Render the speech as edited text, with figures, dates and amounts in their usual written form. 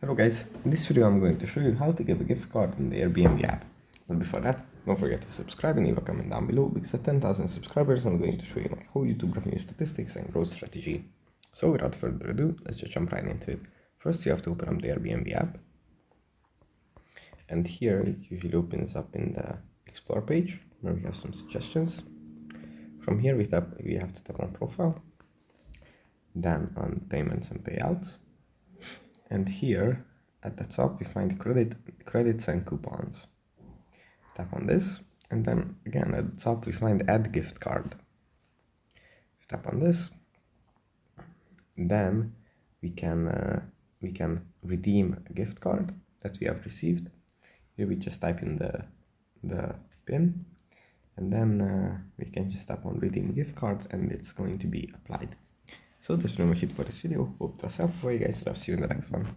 Hello guys, in this video I'm going to show you how to give a gift card in the Airbnb app. But before that, don't forget to subscribe and leave a comment down below because at 10,000 subscribers I'm going to show you my whole YouTube revenue statistics and growth strategy. So without further ado, let's just jump right into it. First you have to open up the Airbnb app. And here it usually opens up in the Explore page where we have some suggestions. From here we have to tap on Profile, then on Payments and Payouts. And here at the top we find credits and coupons. Tap on this, and then again at the top we find Add Gift Card. If you tap on this, then we can redeem a gift card that we have received. Here we just type in the PIN, and then we can just tap on Redeem Gift Card, and it's going to be applied. So that's pretty much it for this video. Hope it was helpful for you guys, and I'll see you in the next one.